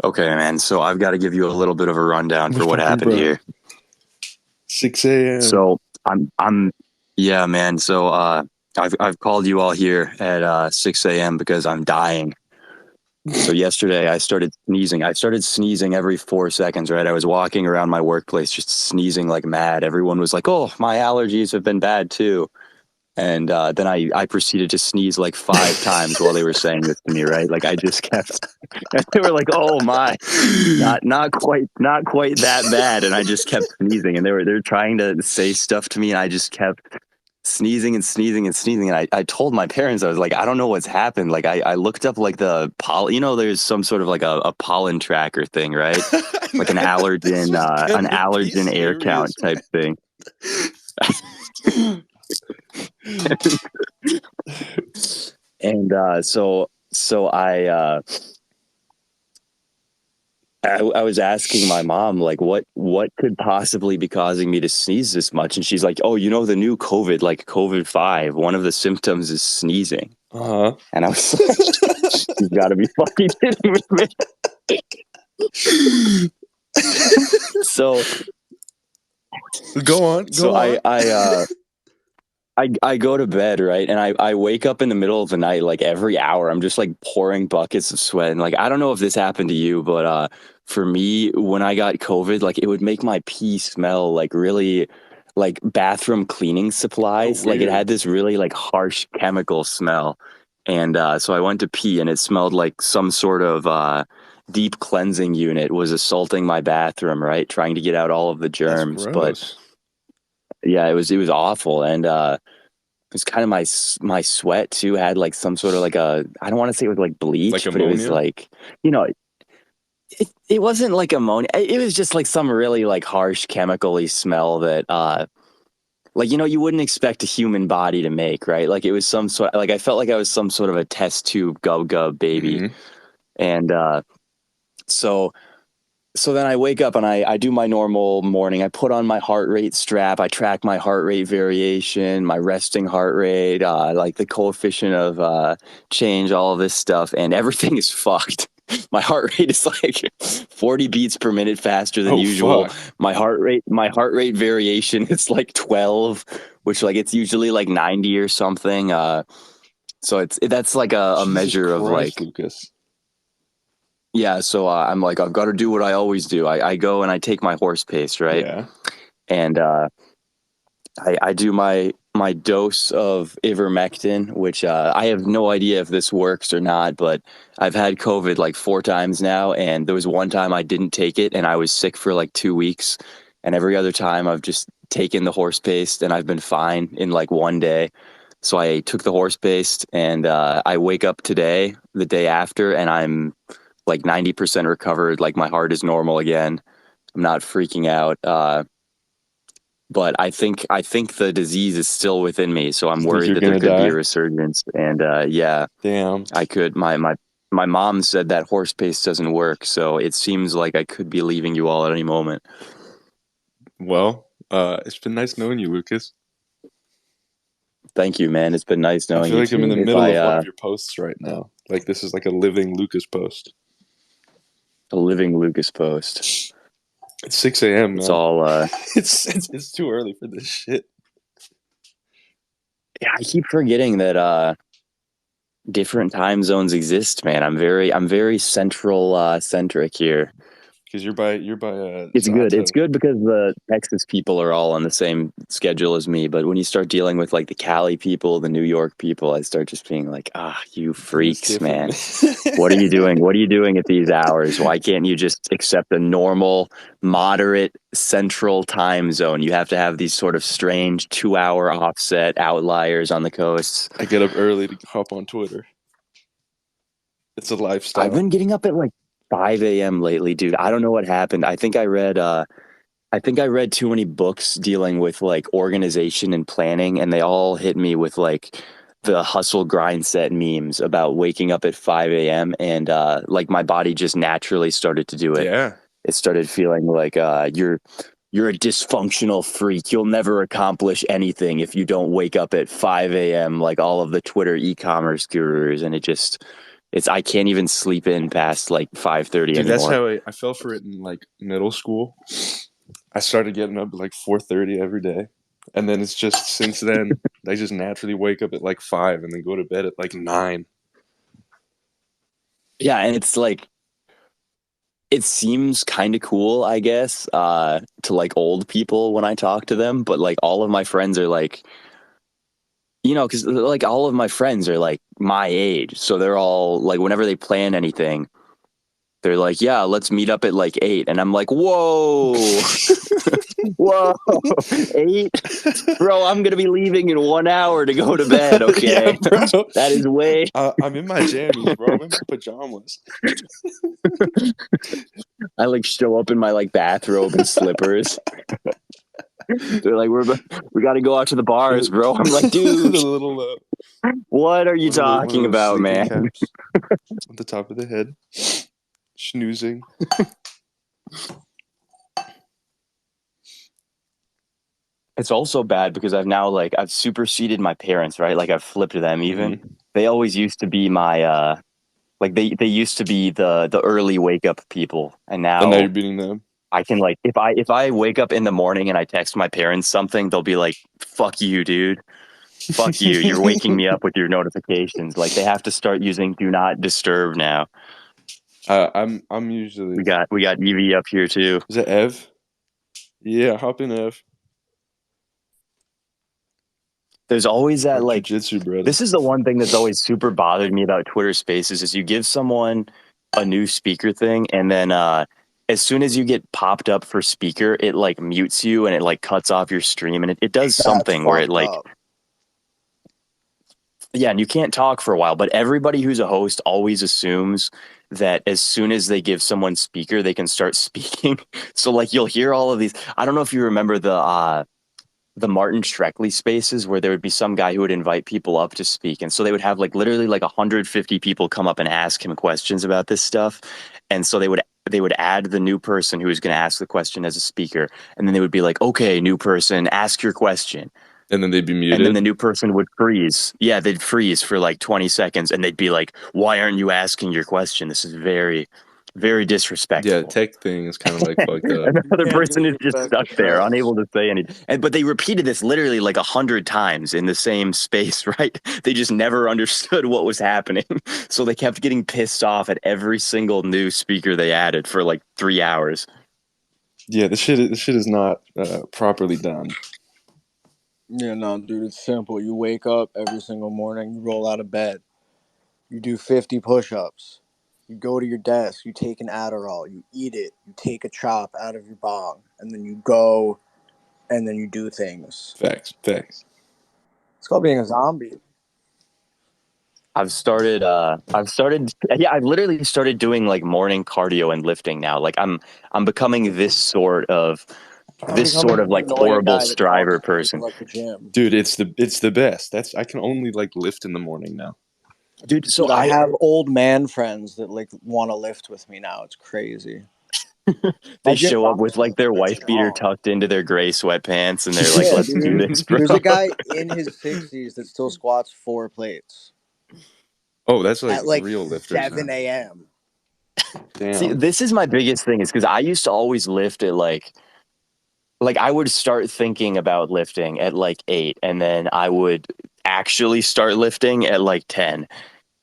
Okay, man. So I've got to give you a little bit of a rundown for What's what poppin', happened bro? here. 6 a.m. So yeah, man. So I've called you all here at 6 a.m. because I'm dying. So yesterday I started sneezing. I started sneezing every 4 seconds, right? I was walking around my workplace just sneezing like mad. Everyone was like, "Oh, my allergies have been bad too." And then I proceeded to sneeze like 5 times while they were saying this to me, right? Like I just kept, and they were like, "Oh my." Not quite that bad, and I just kept sneezing, and they're trying to say stuff to me, and I just kept sneezing and sneezing and sneezing, and I told my parents, I was like, I don't know what's happened. Like I looked up like the pollen, there's some sort of like a pollen tracker thing, right? Like This is an gonna be allergen air count serious, type thing. man. And I was asking my mom, like, what could possibly be causing me to sneeze this much? And she's like, "Oh, the new COVID, like COVID-5, one of the symptoms is sneezing." Uh-huh. And I was like, "You've got to be fucking kidding me." So, Go on, so go on. I go to bed, right? And I wake up in the middle of the night, like every hour. I'm just like pouring buckets of sweat. And like, I don't know if this happened to you, but for me, when I got COVID, like it would make my pee smell like really like bathroom cleaning Oh, supplies. Like it weird. had this really like harsh chemical smell. And so I went to pee and it smelled like some sort of deep cleansing unit was assaulting my bathroom, right? Trying to get out all of the That's germs. But gross. yeah, it was awful. And it's kind of my sweat too had like some sort of like I don't want to say it was like Like bleach, but it was ammonia? like, you know, it wasn't like ammonia. It was just like some really like harsh chemically smell that like you wouldn't expect a human body to make, right? Like it was some sort like I felt like I was some sort of a test tube gub baby. Mm-hmm. And so so then I wake up and I do my normal morning. I put on my heart rate strap. I track my heart rate variation, my resting heart rate, like the coefficient of change, all of this stuff, and everything is fucked. My heart rate is like 40 beats per minute faster than Oh, usual. fuck. My heart rate variation is like 12, which like it's usually like 90 or something. So that's like a Jesus measure of Christ, like Lucas. yeah. So I'm like I've got to do what I always do. I go and I take my horse pace, right? Yeah. And I do my dose of ivermectin, which I have no idea if this works or not, but I've had COVID like 4 times now, and there was one time I didn't take it, and I was sick for like 2 weeks, and every other time I've just taken the horse paste, and I've been fine in like one day. So I took the horse paste, and I wake up today, the day after, and I'm like 90% recovered. Like my heart is normal again. I'm not freaking out. But I think the disease is still within me, so I'm You think worried you're that there gonna could be a die? resurgence. And yeah, Damn. I could. My mom said that horse paste doesn't work, so it seems like I could be leaving you all at any moment. Well, it's been nice knowing you, Lucas. Thank you, man. It's been nice I knowing feel you like I'm in too. the If middle I of one of your posts right now. Like this is like a living Lucas post. a living Lucas post, It's 6 a.m., it's man. all It's too early for this shit. yeah. I keep forgetting that different time zones exist, man. I'm very central centric here. Because you're by It's good. It's Sato. good because the Texas people are all on the same schedule as me. But when you start dealing with like the Cali people, the New York people, I start just being like, you It is freaks, different, man. What are man. you doing? What are you doing at these hours? Why can't you just accept a normal, moderate central time zone? You have to have these sort of strange 2 hour offset outliers on the coasts. I get up early to hop on Twitter. It's a I've lifestyle. been getting up at like 5 a.m. lately, dude. I don't know what happened. I think I read too many books dealing with like organization and planning, and they all hit me with like the hustle grind set memes about waking up at 5 a.m. and like my body just naturally started to do it. Yeah. It started feeling like you're a dysfunctional freak. You'll never accomplish anything if you don't wake up at 5 a.m. like all of the Twitter e-commerce gurus, and I can't even sleep in past like 5:30 Dude, that's anymore. how I fell for it in like middle school. I started getting up at like 4:30 every day, and then it's just since then I just naturally wake up at like 5 and then go to bed at like 9. Yeah, and it's like it seems kind of cool, I guess, to like old people when I talk to them, but like all of my friends are like, because like all of my friends are like my age, so they're all like whenever they plan anything, they're like, yeah, let's meet up at like 8, and I'm like, whoa, whoa, 8, bro, I'm gonna be leaving in 1 hour to go to bed. Yeah, Okay, bro. that is way. I'm in my jammies, bro. I'm in my pajamas. I like show up in my like bathrobe and slippers. They're like, we got to go out to the bars, bro. I'm like, The dude, little what are you one of talking those about, sleeping man? caps at the top of the head, snoozing. It's also bad because I've superseded my parents, right? Like I've flipped them even. Hmm. They always used to be my like they used to be the early wake up people, and And now now you're beating them. I can like if I wake up in the morning and I text my parents something, they'll be like, "Fuck you, dude. Fuck you. You're waking me up with your notifications." Like they have to start using do not disturb now. I'm usually. We got EV up here too. Is it Ev? Yeah, hop in Ev. There's always that Our like jujitsu brother. this is the one thing that's always super bothered me about Twitter Spaces is you give someone a new speaker thing and then as soon as you get popped up for speaker, it like mutes you and it like cuts off your stream and it does That's something where it fucked like up. yeah, and you can't talk for a while, but everybody who's a host always assumes that as soon as they give someone speaker, they can start speaking. So like you'll hear all of these. I don't know if you remember the Martin Shkreli spaces where there would be some guy who would invite people up to speak. And so they would have like literally like 150 people come up and ask him questions about this stuff. And so they would add the new person who was going to ask the question as a speaker. And then they would be like, okay, new person, ask your question. And then they'd be And then the muted. new person would freeze. Yeah, they'd freeze for like 20 seconds and they'd be like, why aren't you asking your question? This is very, very Yeah, disrespectful. tech thing is kind of like fucked up. And the You other can't person is just disrespect the stuck there, pros. unable to say anything. But they repeated this literally like 100 times in the same space, right? They just never understood what was happening. So they kept getting pissed off at every single new speaker they added for like 3 hours. Yeah, this shit is not properly done. Yeah, no, dude, it's simple. You wake up every single morning, you roll out of bed, you do 50 push ups, you go to your desk, you take an Adderall, you eat it, you take a chop out of your bong, and then you go and then you do things. Facts, facts. It's called being a zombie. Yeah, I've literally started doing like morning cardio and lifting now. Like I'm becoming I'm this becoming sort of the like annoying horrible guy that talks striver to person. people at the gym. Dude, it's the best. I can only like lift in the morning now. Dude, so Dude, I have old man friends that like want to lift with me now. It's crazy. My they gym show up with honestly like is a their bit wife beater strong. tucked into their gray sweatpants and they're like, Yeah, let's do dude. this, bro. There's a guy in his 60s that still squats 4 plates Oh, that's like at like real lifters now. 7 a.m. See, Damn. this is my biggest thing is because I used to always lift at like I would start thinking about lifting at like 8 and then I would actually start lifting at like 10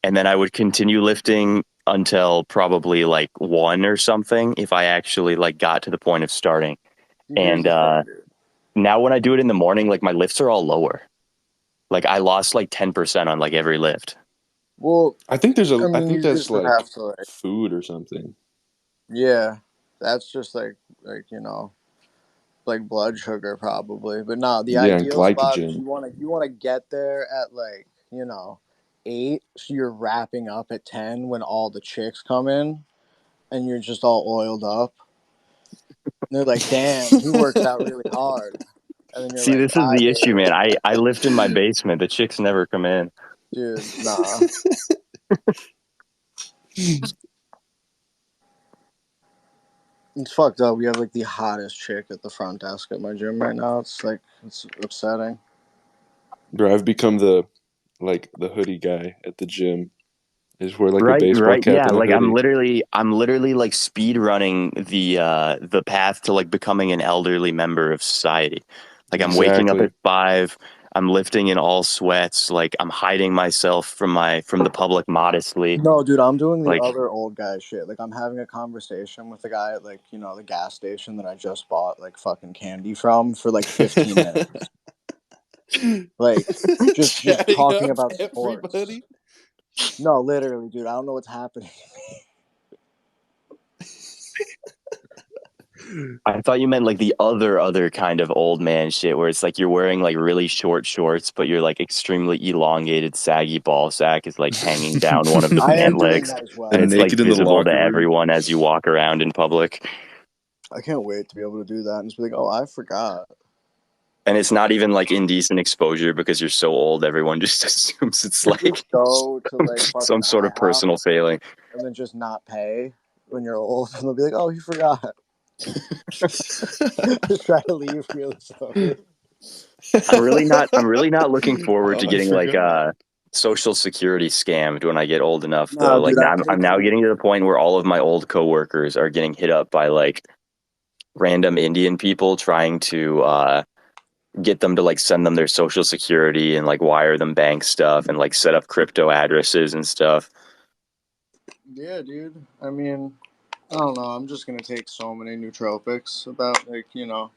and then I would continue lifting until probably like 1 or something if I actually like got to the point of starting. Here's And the thing, dude. now when I do it in the morning, like my lifts are all lower. Like I lost like 10% on like every lift. Well, I you think that's just would like have to like, food or something. yeah, that's just like like blood sugar probably. But no, the Yeah, and ideal spot is glycogen. you want to get there at like 8, so you're wrapping up at 10 when all the chicks come in, and you're just all oiled up. And they're like, "Damn, he works out really hard." And then you're See, like, this is "Bye, the issue, babe." man. I lift in my basement. The chicks never come in. Dude, nah. It's fucked up. We have like the hottest chick at the front desk at my gym right now. It's like it's upsetting. Bro, I've become the hoodie guy at the gym. I just wear like a Right, baseball right. cap Yeah, and a like hoodie. I'm literally like speed running the path to like becoming an elderly member of society. Like I'm waking up Exactly. at 5, I'm lifting in all sweats, like I'm hiding myself from the public modestly. No, dude, I'm doing the Like other old guy shit. Like, I'm having a conversation with the guy at, like, the gas station that I just bought, like, fucking candy from for, like, 15 minutes. Like, just Chatting talking up about sports. everybody. No, literally, dude, I don't know what's happening. I thought you meant like the other kind of old man shit where it's like you're wearing like really short shorts, but your like extremely elongated, saggy ball sack is like hanging down one of the I pant am doing legs, that as and well. And it's like naked in the visible to locker room. everyone as you walk around in public. I can't wait to be able to do that and just be like, oh, I forgot. And it's not even like indecent exposure because you're so old. Everyone just assumes it's like Just go to, like, some fucking sort of IHOP personal failing. and then just not pay when you're old. And they'll be like, oh, he forgot. Just try to leave really slowly. I'm really not looking forward to Oh, I getting like forgot. social security scammed when I get old enough Nah, though. Like dude, now I've I'm now taken. getting to the point where all of my old coworkers are getting hit up by like random Indian people trying to get them to like send them their social security and like wire them bank stuff and like set up crypto addresses and stuff. Yeah, dude. I mean, I don't know. I'm just gonna take so many nootropics about, like, I'm gonna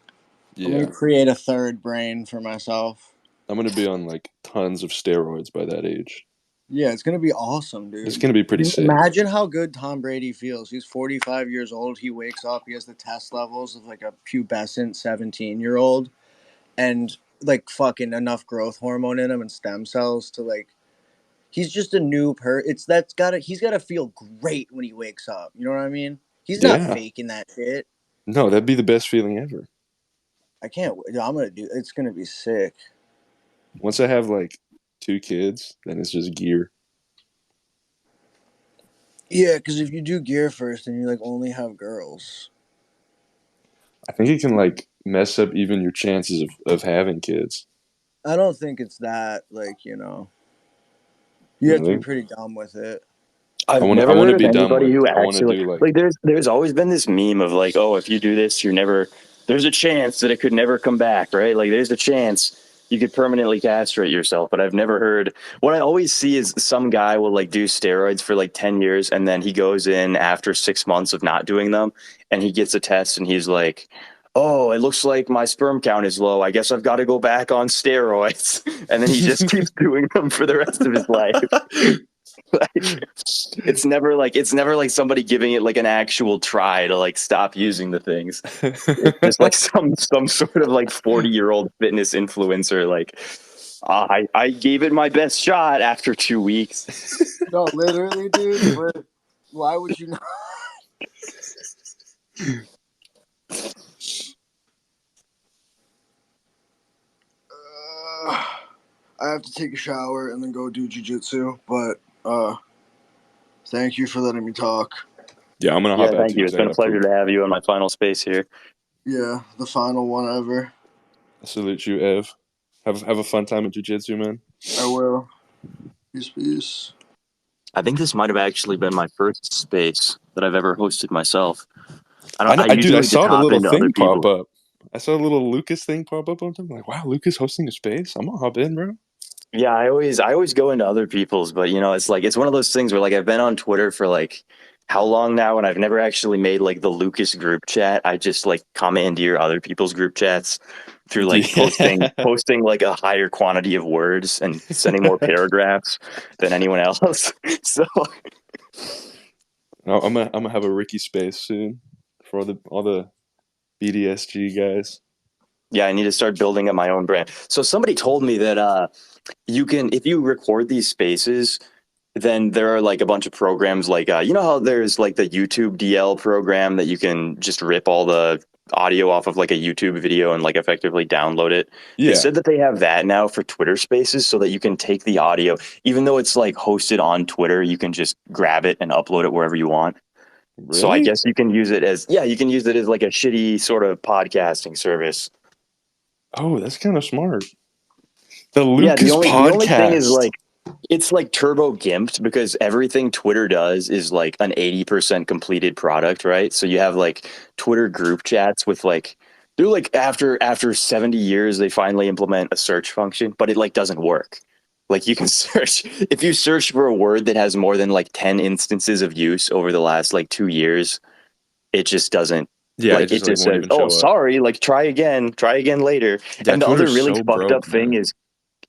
Yeah. create a third brain for myself. I'm gonna be on like tons of steroids by that age. Yeah, it's gonna be awesome, It's dude. gonna be pretty sick. Imagine how good Tom Brady feels. He's 45 years old. He wakes up. He has the test levels of like a pubescent 17-year-old, and like fucking enough growth hormone in him and stem cells to like. He's just a new It's that's gotta. He's gotta feel great when he wakes up. You know what I mean? He's not Yeah. faking that shit. No, that'd be the best feeling ever. I can't. I'm gonna do. It's gonna be sick. Once I have like 2 kids, then it's just gear. Yeah, because if you do gear first and you like only have girls, I think it can like mess up even your chances of having kids. I don't think it's that like you have to be Really? pretty dumb with it. I I've want to. I never want heard to of be dumb anybody with who it. I want to actually do like. like there's always been this meme of like, oh, if you do this, you're never there's a chance that it could never come back, right? Like there's a chance you could permanently castrate yourself, but I've never heard what I always see is some guy will like do steroids for like 10 years and then he goes in after 6 months of not doing them and he gets a test and he's like, oh, it looks like my sperm count is low. I guess I've got to go back on steroids. And then he just keeps doing them for the rest of his life. Like it's never like somebody giving it like an actual try to like stop using the things. It's just like some sort of like 40-year-old fitness influencer like I gave it my best shot after 2 weeks. No, literally, dude. Why would you not? I have to take a shower and then go do jujitsu. But thank you for letting me talk. Yeah, I'm gonna Yeah, hop out thank too you. because It's I been a gotta pleasure poop. to have you on my final space here. Yeah, the final one ever. I salute you, Ev. Have a fun time at jujitsu, man. I will. Peace, peace. I think this might have actually been my first space that I've ever hosted myself. I Dude, usually I like to saw the top little into other thing pop people. up. I saw a little Lucas thing pop up on time. I'm like, wow, Lucas hosting a space. I'm gonna hop in, bro. Yeah, I always go into other people's, but you know, it's like it's one of those things where like I've been on Twitter for like how long now, and I've never actually made like the Lucas group chat. I just like commandeer other people's group chats through like Yeah. posting like a higher quantity of words and sending more paragraphs than anyone else. So I'm gonna have a Ricky space soon for all the BDSG guys. yeah, I need to start building up my own brand. So somebody told me that you can if you record these spaces then there are like a bunch of programs like you know how there's like the YouTube DL program that you can just rip all the audio off of like a YouTube video and like effectively download it. They Yeah. said that they have that now for Twitter Spaces so that you can take the audio even though it's like hosted on Twitter, you can just grab it and upload it wherever you want. So I Really? guess you can use it as yeah, you can use it as like a shitty sort of podcasting service. Oh, that's kind of smart. The Yeah, Lucas the only thing is podcast. like It's like turbo gimped because everything Twitter does is like an 80% completed product, right? So you have like Twitter group chats with like they're like after 70 years they finally implement a search function, but it like doesn't work. Like you can search if you search for a word that has more than like 10 instances of use over the last like 2 years, it just doesn't Yeah, it like just it like just won't says, even "Oh, show up. sorry, like try again later." Yeah, And the other Twitter's really so fucked up broke, thing man. is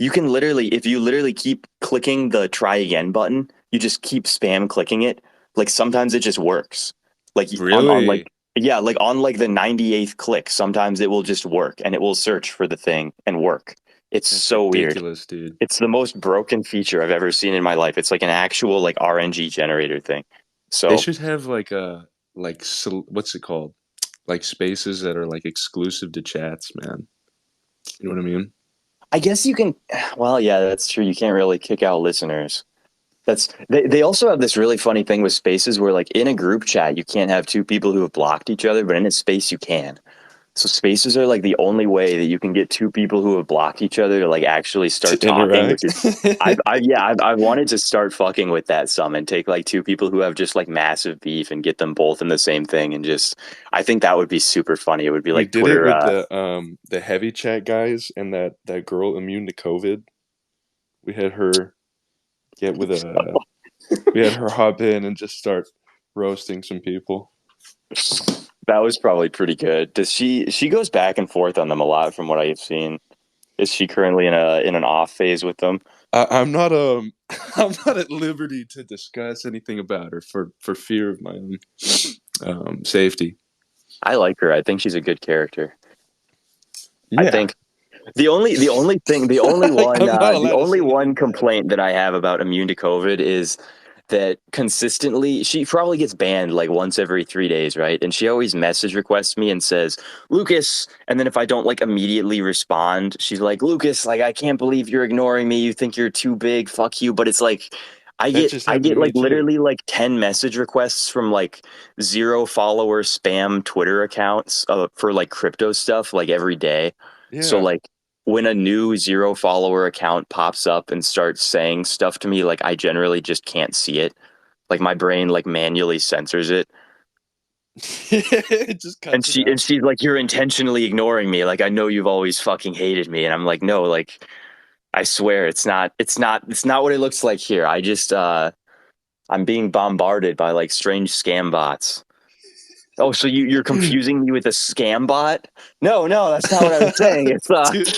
you can literally, if you literally keep clicking the try again button, you just keep spam clicking it. Like sometimes it just works. Like on like Really? yeah, like on like the 98th click, sometimes it will just work and it will search for the thing and work. It's That's so weird. ridiculous, dude. It's the most broken feature I've ever seen in my life. It's like an actual like RNG generator thing. They So should have like what's it called? Like spaces that are like exclusive to chats, man. You know what I mean? I guess you can, well, yeah, that's true. You can't really kick out listeners. They also have this really funny thing with spaces where like in a group chat you can't have two people who have blocked each other, but in a space you can. So spaces are like the only way that you can get two people who have blocked each other to like actually To start talking, which interact. is I've wanted to start fucking with that some and take like two people who have just like massive beef and get them both in the same thing and just I think that would be super funny. It would be We like did it Twitter with the heavy chat guys and that girl immune to COVID. We had her get with a we had her hop in and just start roasting some people. that was probably pretty good. Does she goes back and forth on them a lot from what I've seen. Is she currently in an off phase with them? I'm not I'm not at liberty to discuss anything about her for fear of my own safety. I like her. I think she's a good character. I Yeah, think the only thing I'm not the allowed to only say anything one bad. complaint that I have about immune to COVID is that consistently she probably gets banned like once every 3 days, right? And she always message requests me and says, Lucas, and then if I don't like immediately respond, she's like, Lucas, like I can't believe you're ignoring me. You think you're too big, fuck you. But it's like That just I happened get to me like too. literally like 10 message requests from like zero follower spam Twitter accounts for like crypto stuff like every day. So Yeah. like when a new zero follower account pops up and starts saying stuff to me, like I generally just can't see it. Like my brain like manually censors it. It just And cuts it out. she's like, you're intentionally ignoring me. Like I know you've always fucking hated me. And I'm like, no, like I swear it's not what it looks like here. I just I'm being bombarded by like strange scam bots. Oh, so you're confusing me with a scam bot? No, no, that's not what I was saying. It's Dude,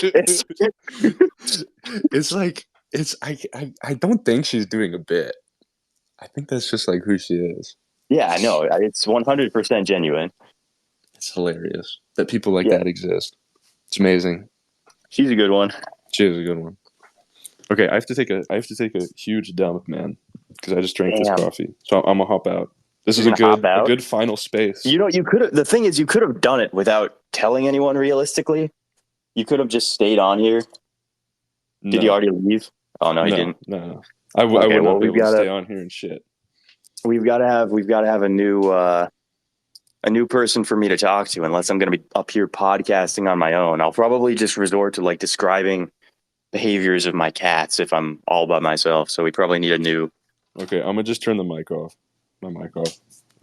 it's like I don't think she's doing a bit. I think that's just like who she is. yeah, no, it's 100% genuine. It's hilarious that people like Yeah, that exist. It's amazing. she's a good one. She is a good one. Okay, I have to take a huge dump, man, because I just drank this Damn, coffee. So I'm gonna hop out. This you're is gonna hop a out. good final space. You know, you could have. The thing is, you could have done it without telling anyone. Realistically, you could have just stayed on here. Did you No, already leave? Oh no, he no, didn't. no, no. I Okay, would well not be able to stay on here and shit. we've got to have a new person for me to talk to. Unless I'm gonna be up here podcasting on my own, I'll probably just resort to like describing behaviors of my cats if I'm all by myself. So we probably need a new Okay, I'm gonna just turn the mic off. My mic off.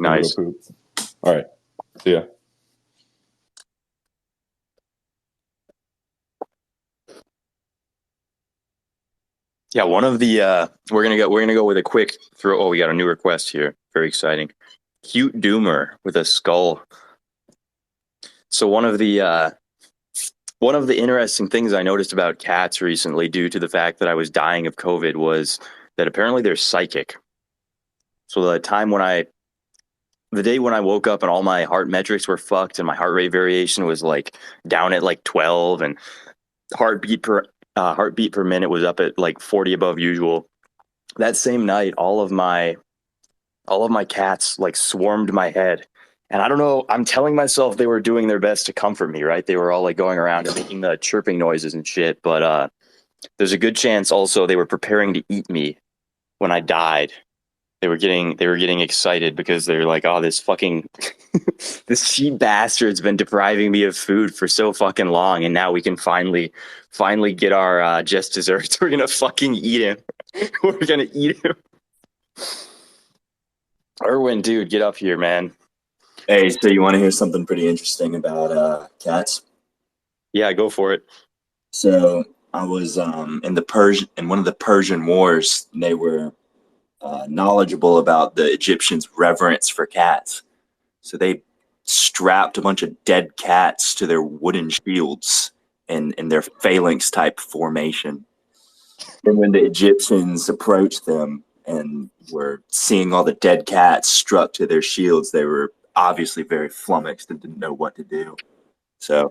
I'm gonna go nice. poop. All right. See ya. Yeah, one of the we're gonna go with a quick throw. Oh, we got a new request here. Very exciting. Cute Doomer with a skull. So one of the interesting things I noticed about cats recently, due to the fact that I was dying of COVID, was that apparently they're psychic. So the day when I woke up and all my heart metrics were fucked and my heart rate variation was like down at like 12 and heartbeat per minute was up at like 40 above usual. That same night, all of my cats like swarmed my head. And I don't know, I'm telling myself they were doing their best to comfort me, right? They were all like going around and making the chirping noises and shit, but there's a good chance also they were preparing to eat me when I died. They were getting excited because they're like, "Oh, this fucking this cheap bastard's been depriving me of food for so fucking long and now we can finally get our just desserts. We're going to fucking eat him." We're gonna eat him. Erwin, dude, get up here, man. Hey, so you want to hear something pretty interesting about cats? Yeah, go for it. So I was in one of the Persian Wars. They were knowledgeable about the Egyptians' reverence for cats. So they strapped a bunch of dead cats to their wooden shields in their phalanx type formation. And when the Egyptians approached them and were seeing all the dead cats struck to their shields, they were obviously very flummoxed and didn't know what to do. So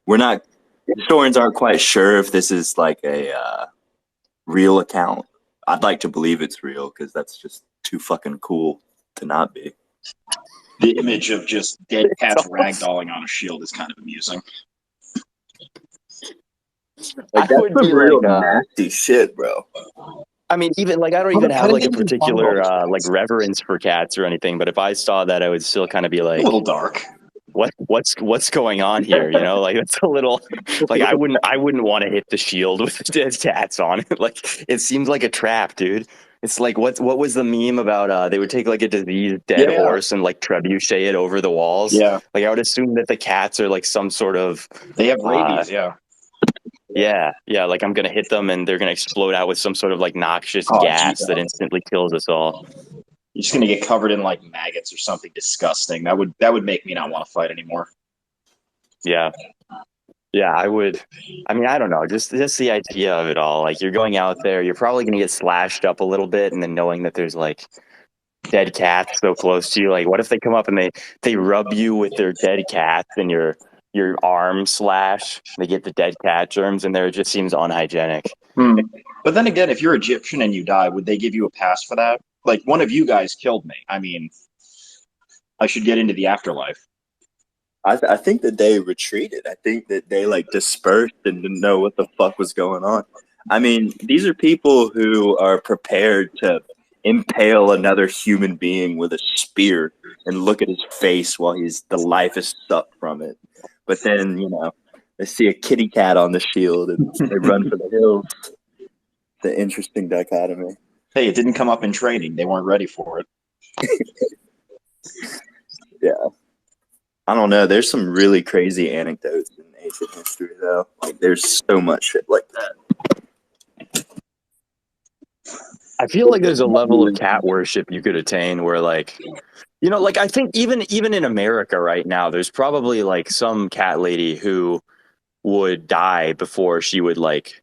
we're not, historians aren't quite sure if this is like a real account. I'd like to believe it's real because that's just too fucking cool to not be. The image of just dead cats ragdolling on a shield is kind of amusing. Like, I would that's be some real like, nasty shit, bro. I mean, even like I don't even have like a particular like reverence for cats or anything, but if I saw that, I would still kind of be A like, little dark. what's going on here? You know, like it's a little like I wouldn't want to hit the shield with dead cats on it. Like it seems like a trap, dude. It's like what was the meme about? They would take like a diseased dead Yeah. horse and like trebuchet it over the walls. Yeah, Like I would assume that the cats are like some sort of they have rabies. yeah. Like I'm gonna hit them and they're gonna explode out with some sort of like noxious Oh, gas geez. that instantly kills us all. You're just gonna get covered in like maggots or something disgusting. That would make me not want to fight anymore. Yeah. Yeah, I would. I mean, I don't know. Just the idea of it all. Like you're going out there, you're probably gonna get slashed up a little bit, and then knowing that there's like dead cats so close to you. Like, what if they come up and they rub you with their dead cats and your arm slash? They get the dead cat germs in there. It just seems unhygienic. But then again, if you're Egyptian and you die, would they give you a pass for that? Like one of you guys killed me. I mean, I should get into the afterlife. I think that they retreated. I think that they like dispersed and didn't know what the fuck was going on. I mean, these are people who are prepared to impale another human being with a spear and look at his face while the life is sucked from it. But then, they see a kitty cat on the shield and they run for the hills. The interesting dichotomy. Hey, it didn't come up in training. They weren't ready for it. Yeah. I don't know. There's some really crazy anecdotes in ancient history, though. Like, there's so much shit like that. I feel like there's a level of cat worship you could attain where, like, like I think even in America right now, there's probably like some cat lady who would die before she would like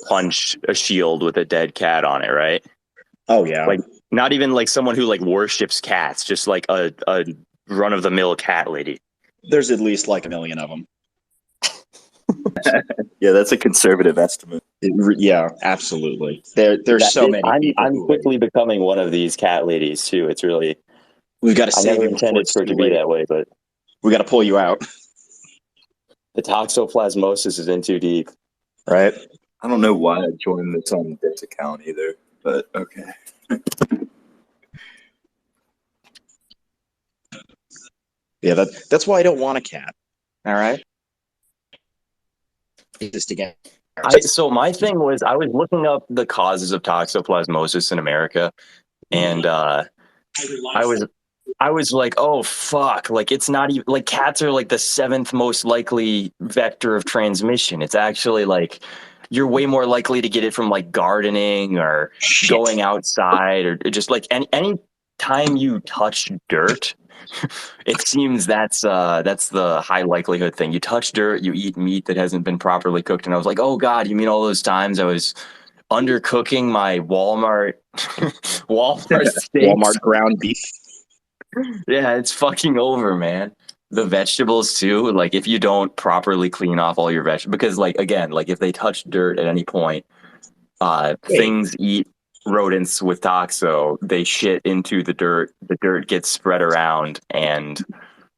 punch a shield with a dead cat on it, right? Oh yeah. Like not even like someone who like worships cats, just like a run of the mill cat lady. There's at least like a million of them. Yeah, that's a conservative estimate. Yeah, absolutely. There's so many. I'm quickly becoming one of these cat ladies too. It's really We've got to I save never you before intended it's for it too to be late. that way, but We got to pull you out. the toxoplasmosis is in too deep. Right? I don't know why I joined this on this account either, but okay. Yeah, that's why I don't want a cat. All right. Just again. So my thing was I was looking up the causes of toxoplasmosis in America, and I was like, oh fuck, like it's not even like cats are like the 7th most likely vector of transmission. It's actually like you're way more likely to get it from like gardening or going outside or just like any time you touch dirt. It seems that's the high likelihood thing. You touch dirt, you eat meat that hasn't been properly cooked, and I was like, oh god, you mean all those times I was undercooking my Walmart steaks? Walmart ground beef. Yeah, it's fucking over, man. The vegetables too. Like if you don't properly clean off all your vegetables, because like again, like if they touch dirt at any point, things eat rodents with toxo. They shit into the dirt. The dirt gets spread around, and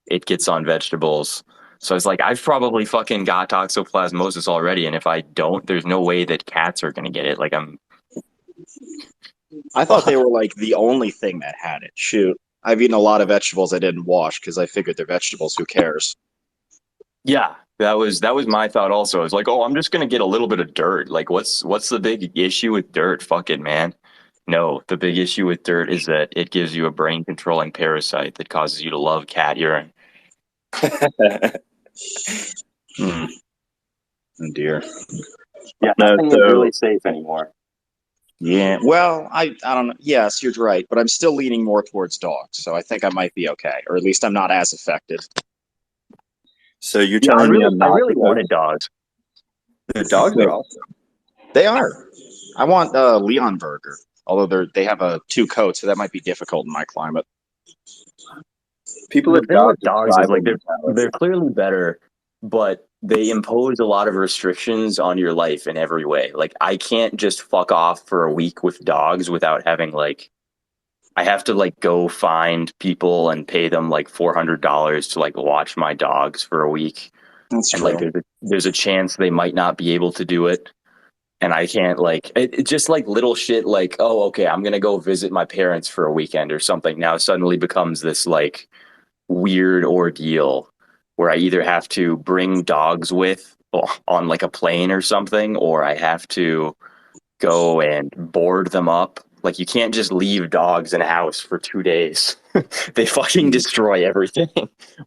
it gets on vegetables. So it's like I've probably fucking got toxoplasmosis already, and if I don't, there's no way that cats are gonna get it. Like I thought they were like the only thing that had it. Shoot. I've eaten a lot of vegetables I didn't wash because I figured they're vegetables. Who cares? Yeah, That was my thought also. It's like, oh, I'm just gonna get a little bit of dirt. Like, what's the big issue with dirt? Fuck it, man. No, the big issue with dirt is that it gives you a brain controlling parasite that causes you to love cat urine. Hmm. Oh dear. Yeah, No, nothing is so really safe anymore. Yeah. Well, I don't know. Yes, you're right, but I'm still leaning more towards dogs, so I think I might be okay, or at least I'm not as affected. so you're Yeah, I telling me really I'm I not really supposed wanted dogs. to. The dogs are awesome. They are. I want Leon Burger, although they have a two coat, so that might be difficult in my climate. People The have thing with dogs with dogs is tribal like mentality. they're clearly better, but they impose a lot of restrictions on your life in every way. Like I can't just fuck off for a week with dogs without having like I have to like go find people and pay them like $400 to like watch my dogs for a week. That's And like true. there's a chance they might not be able to do it. And I can't like it just like little shit like, oh, okay, I'm gonna go visit my parents for a weekend or something now suddenly becomes this like weird ordeal where I either have to bring dogs with on like a plane or something, or I have to go and board them up. Like you can't just leave dogs in a house for 2 days. They fucking destroy everything.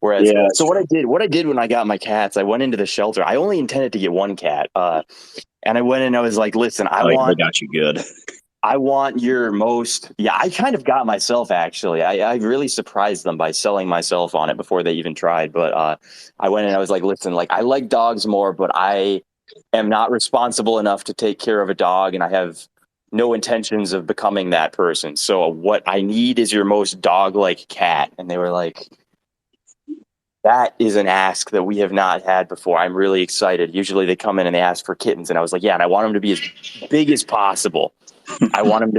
Whereas, Yeah, so what I did when I got my cats, I went into the shelter. I only intended to get one cat. And I went in and I was like, listen, they got you good. I want your most. Yeah, I kind of got myself actually. I really surprised them by selling myself on it before they even tried. But I went in and I was like, listen, like I like dogs more, but I am not responsible enough to take care of a dog, and I have no intentions of becoming that person. So what I need is your most dog-like cat. And they were like, that is an ask that we have not had before. I'm really excited. Usually they come in and they ask for kittens, and I was like, yeah, and I want them to be as big as possible. I want him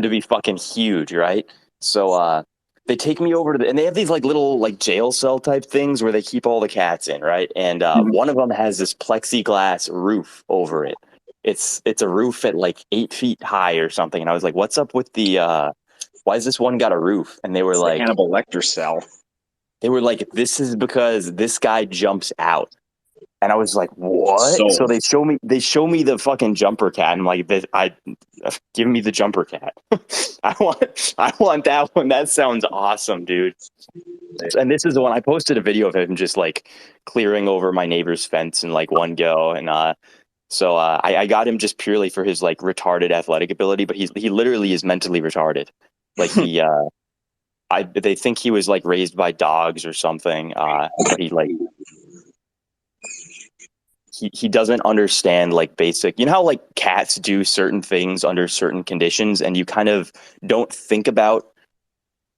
to be fucking huge, right? So they take me over to and they have these like little like jail cell type things where they keep all the cats in, right? And one of them has this plexiglass roof over it. It's a roof at like 8 feet high or something. And I was like, what's up with the why has this one got a roof? And It's the Hannibal Lecter cell. they were like, this is because this guy jumps out. And I was like, "What?" So So they show me the fucking jumper cat. And I'm like, give me the jumper cat. I want that one. That sounds awesome, dude. And this is the one I posted a video of him just like clearing over my neighbor's fence in like one go. And I got him just purely for his like retarded athletic ability, but he literally is mentally retarded. Like they think he was like raised by dogs or something. But he doesn't understand like basic, you know how like cats do certain things under certain conditions and you kind of don't think about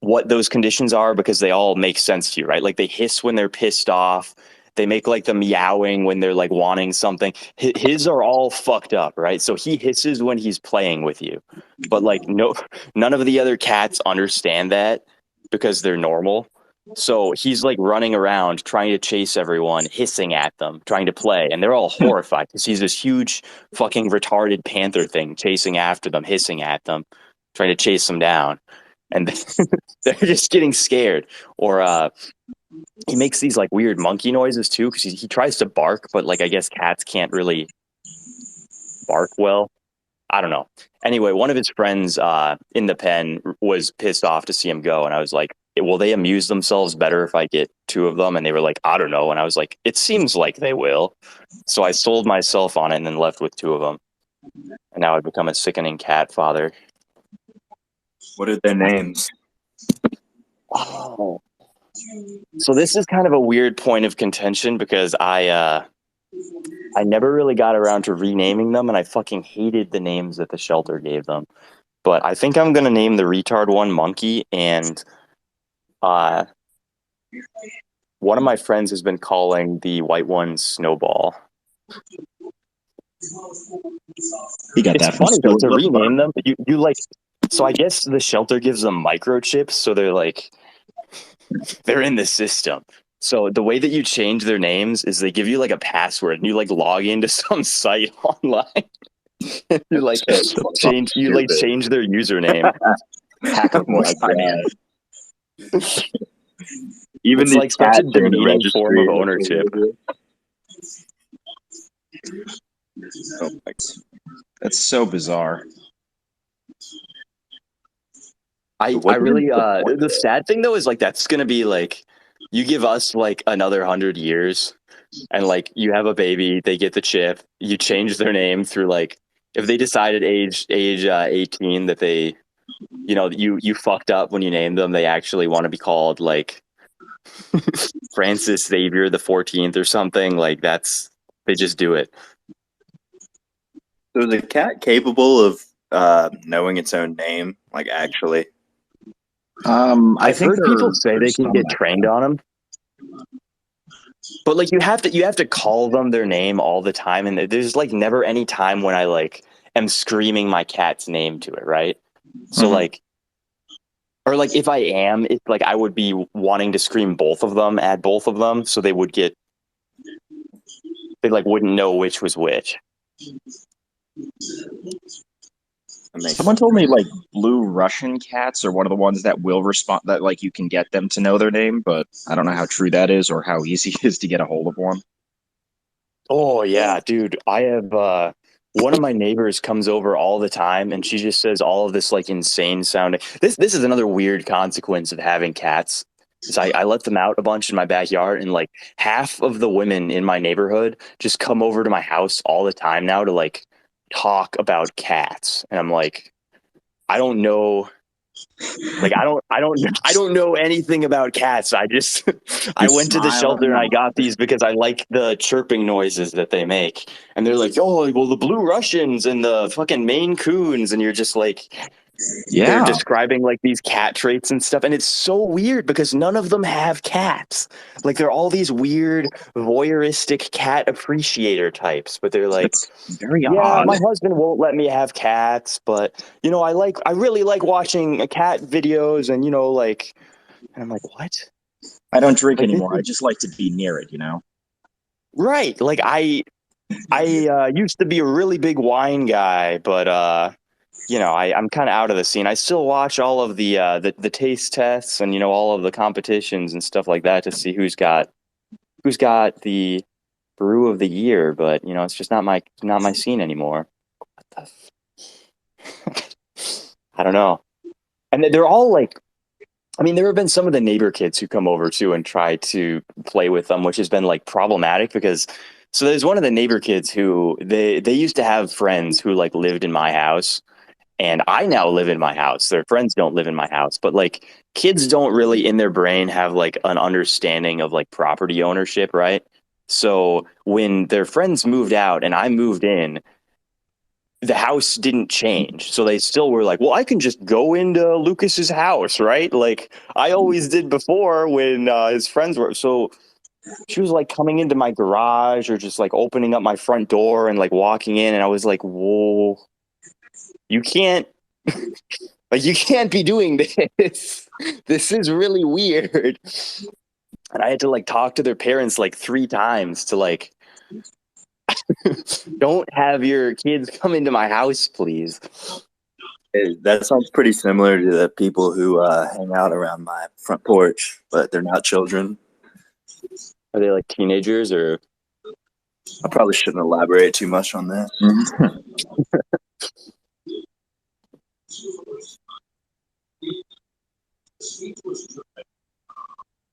what those conditions are because they all make sense to you, right? Like they hiss when they're pissed off, they make like the meowing when they're like wanting something. His are all fucked up, right? So he hisses when he's playing with you, but like no, none of the other cats understand that because they're normal. So he's like running around trying to chase everyone, hissing at them, trying to play, and they're all horrified because he's this huge fucking retarded panther thing chasing after them, hissing at them, trying to chase them down, and they're just getting scared. Or he makes these like weird monkey noises too because he tries to bark, but like I guess cats can't really bark well. I don't know. Anyway, one of his friends in the pen was pissed off to see him go, and I was like, "Will they amuse themselves better if I get two of them?" And they were like, "I don't know." And I was like, "It seems like they will." So I sold myself on it and then left with two of them, and now I've become a sickening cat father. What are their names? Oh, so this is kind of a weird point of contention because I never really got around to renaming them, and I fucking hated the names that the shelter gave them. But I think I'm gonna name the retard one Monkey, and uh, one of my friends has been calling the white one Snowball. you got It's that from funny though Stuart to Little. rename them. You like, so I guess the shelter gives them microchips, so they're like they're in the system. So the way that you change their names is they give you like a password, and you like log into some site online. You like change their username. Hacker Oh voice my time god! Even It's these like such a cats are in the demeaning form registry. of That's ownership. hilarious. Oh, that's so bizarre. I really the sad thing though is like that's gonna be like you give us like another 100 years and like you have a baby, they get the chip, you change their name through like if they decided age 18 that they you fucked up when you named them, they actually want to be called like Francis Xavier the 14th or something like that's they just do it. So is a cat capable of knowing its own name? Like actually? I I've think heard people say they there's can some get that trained can. on them, but like you have to call them their name all the time, and there's like never any time when I like am screaming my cat's name to it, right? So Mhm. like, or like if I am, it's like I would be wanting to scream both of them at both of them, so they like wouldn't know which was which. Someone told me like blue Russian cats are one of the ones that will respond, that like you can get them to know their name, but I don't know how true that is or how easy it is to get a hold of one. Oh yeah, dude. I have one of my neighbors comes over all the time and she just says all of this like insane sounding. This is another weird consequence of having cats. Is I let them out a bunch in my backyard and like half of the women in my neighborhood just come over to my house all the time now to like talk about cats. And I'm like, I don't know like I don't know anything about cats. I just I Just went to the smile and shelter and I nod. got these because I like the chirping noises that they make. And they're like, "Oh, well the blue Russians and the fucking Maine Coons." And you're just like they're Yeah, describing like these cat traits and stuff and it's so weird because none of them have cats. Like they're all these weird voyeuristic cat appreciator types, but they're like it's very yeah, odd. my husband won't let me have cats, but I really like watching cat videos and like, and I'm like, what? I don't drink Like this anymore. I is just like to be near it, you know? right. Like I used to be a really big wine guy, but I'm kind of out of the scene. I still watch all of the taste tests and all of the competitions and stuff like that to see who's got the brew of the year, but it's just not my scene anymore. What I don't know. And they're all like I mean, there have been some of the neighbor kids who come over too and try to play with them, which has been like problematic because so there's one of the neighbor kids who they used to have friends who like lived in my house and I now live in my house. Their friends don't live in my house, but like kids don't really in their brain have like an understanding of like property ownership, right? So when their friends moved out and I moved in, the house didn't change. So they still were like, well, I can just go into Lucas's house, right? Like I always did before when his friends were. So she was like coming into my garage or just like opening up my front door and like walking in. And I was like, whoa, you can't, like, you can't be doing this. This is really weird. And I had to like talk to their parents like 3 times to like, don't have your kids come into my house, please. That sounds pretty similar to the people who hang out around my front porch, but they're not children. Are they like teenagers or? I probably shouldn't elaborate too much on this.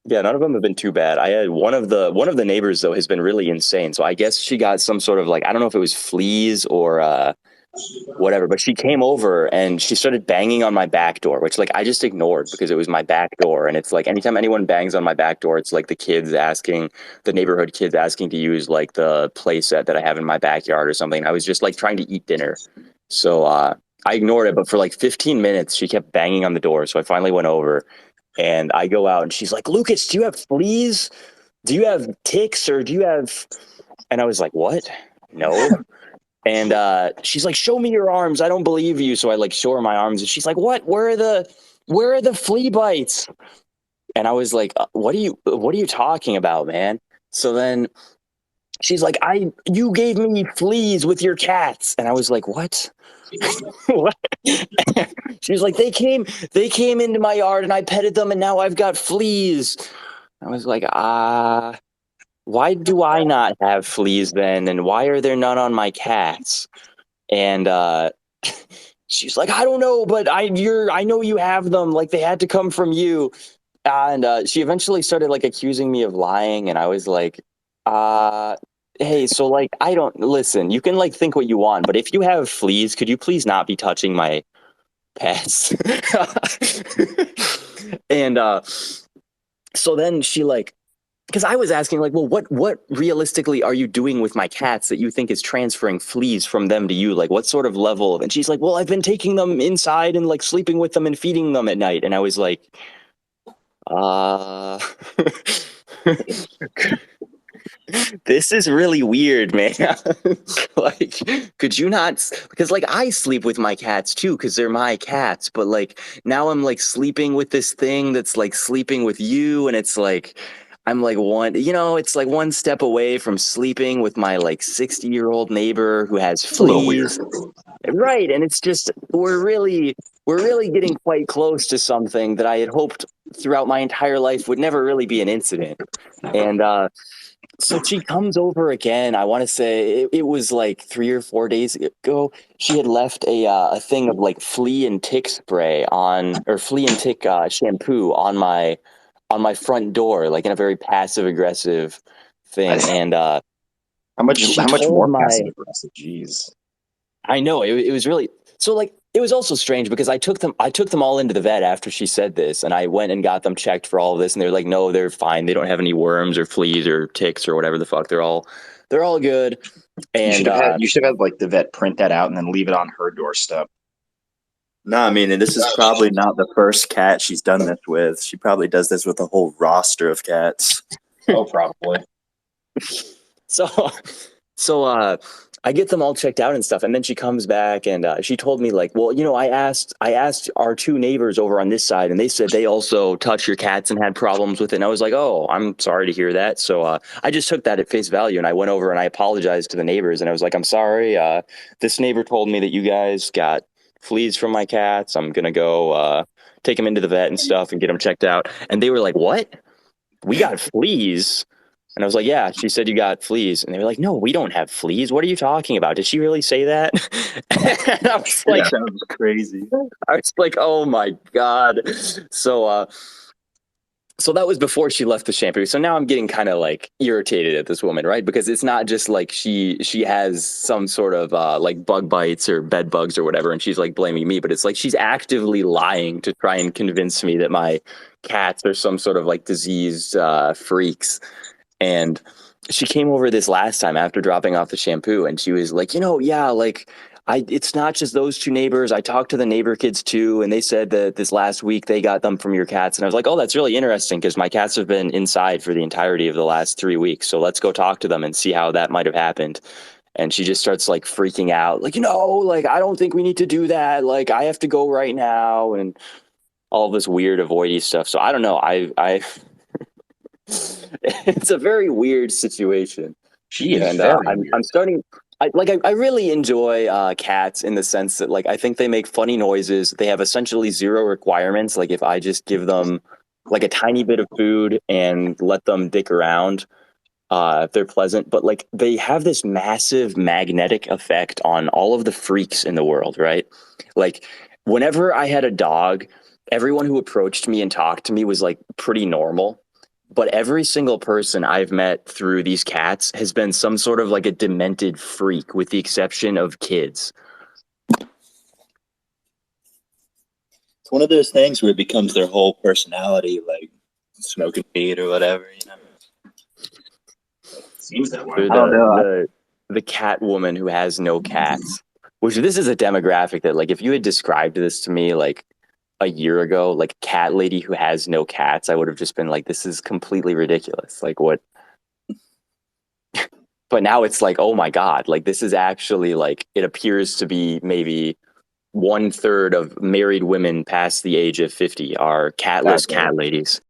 Yeah, none of them have been too bad. I had one of the neighbors though has been really insane. So I guess she got some sort of like I don't know if it was fleas or whatever, but she came over and she started banging on my back door, which like I just ignored because it was my back door. And it's like anytime anyone bangs on my back door, it's like the neighborhood kids asking to use like the play set that I have in my backyard or something. I was just like trying to eat dinner. So I ignored it, but for like 15 minutes she kept banging on the door. So I finally went over and I go out and she's like, Lucas, do you have fleas? Do you have ticks or do you have and I was like, what? No. And she's like, show me your arms. I don't believe you. So I like show her my arms and she's like, what? Where are the flea bites? And I was like, what are you talking about, man? So then she's like, you gave me fleas with your cats. And I was like, what? What? She's like, they came into my yard and I petted them and now I've got fleas. I was like, why do I not have fleas then, and why are there none on my cats? And she's like, I don't know, but I know you have them. Like they had to come from you. And she eventually started like accusing me of lying, and I was like, uh, hey, so like I don't listen. You can like think what you want, but if you have fleas, could you please not be touching my pets? And so then she like because I was asking like, well, what realistically are you doing with my cats that you think is transferring fleas from them to you? Like what sort of level? And she's like, well, I've been taking them inside and like sleeping with them and feeding them at night. And I was like, uh this is really weird, man. Like, could you not? Because, like, I sleep with my cats too, because they're my cats. But, like, now I'm like sleeping with this thing that's like sleeping with you. And it's like, I'm like it's like one step away from sleeping with my like 60-year-old neighbor who has It's a little weird. fleas. Right. And it's just, we're really getting quite close to something that I had hoped throughout my entire life would never really be an incident. And, so she comes over again. I want to say it was like 3 or 4 days ago. She had left a thing of like flea and tick spray on, or flea and tick shampoo on my front door, like in a very passive aggressive thing. And she How much told more my passive aggressive? Jeez. I know it was really so like it was also strange because I took them all into the vet after she said this, and I went and got them checked for all of this, and they're like, no, they're fine. They don't have any worms or fleas or ticks or whatever the fuck. They're all good. And You should have had like the vet print that out and then leave it on her doorstep. No, I mean, and this is probably not the first cat she's done this with. She probably does this with a whole roster of cats. Oh, probably. so I get them all checked out and stuff, and then she comes back and she told me like, well, I asked our two neighbors over on this side, and they said they also touched your cats and had problems with it. And I was like, oh, I'm sorry to hear that. So I just took that at face value, and I went over and I apologized to the neighbors, and I was like, I'm sorry. This neighbor told me that you guys got fleas from my cats. I'm gonna go take them into the vet and stuff and get them checked out. And they were like, what? We got fleas? And I was like, yeah, she said you got fleas. And they were like, no, we don't have fleas. What are you talking about? Did she really say that? And That sounds crazy. I was like, oh my God. So, so that was before she left the shampoo. So now I'm getting kind of like irritated at this woman, right? Because it's not just like she has some sort of like bug bites or bed bugs or whatever, and she's like blaming me, but it's like she's actively lying to try and convince me that my cats are some sort of like diseased freaks. And she came over this last time after dropping off the shampoo, and she was like, yeah, like it's not just those two neighbors. I talked to the neighbor kids too, and they said that this last week they got them from your cats. And I was like, oh, that's really interesting because my cats have been inside for the entirety of the last 3 weeks. So let's go talk to them and see how that might have happened. And she just starts like freaking out, like, like I don't think we need to do that. Like I have to go right now, and all this weird avoidy stuff. So I don't know. I it's a very weird situation. She is And very I'm weird. starting. I really enjoy cats in the sense that like I think they make funny noises. They have essentially zero requirements. Like if I just give them like a tiny bit of food and let them dick around, if they're pleasant. But like they have this massive magnetic effect on all of the freaks in the world, right? Like whenever I had a dog, everyone who approached me and talked to me was like pretty normal. But every single person I've met through these cats has been some sort of like a demented freak, with the exception of kids. It's one of those things where it becomes their whole personality, like smoking weed or whatever, Seems that way. They're I don't know. the cat woman who has no cats. Which this is a demographic that like if you had described this to me like a year ago, like cat lady who has no cats, I would have just been like, this is completely ridiculous. Like what? But now it's like, oh my God, like this is actually like, it appears to be maybe 1/3 of married women past the age of 50 are catless cat ladies.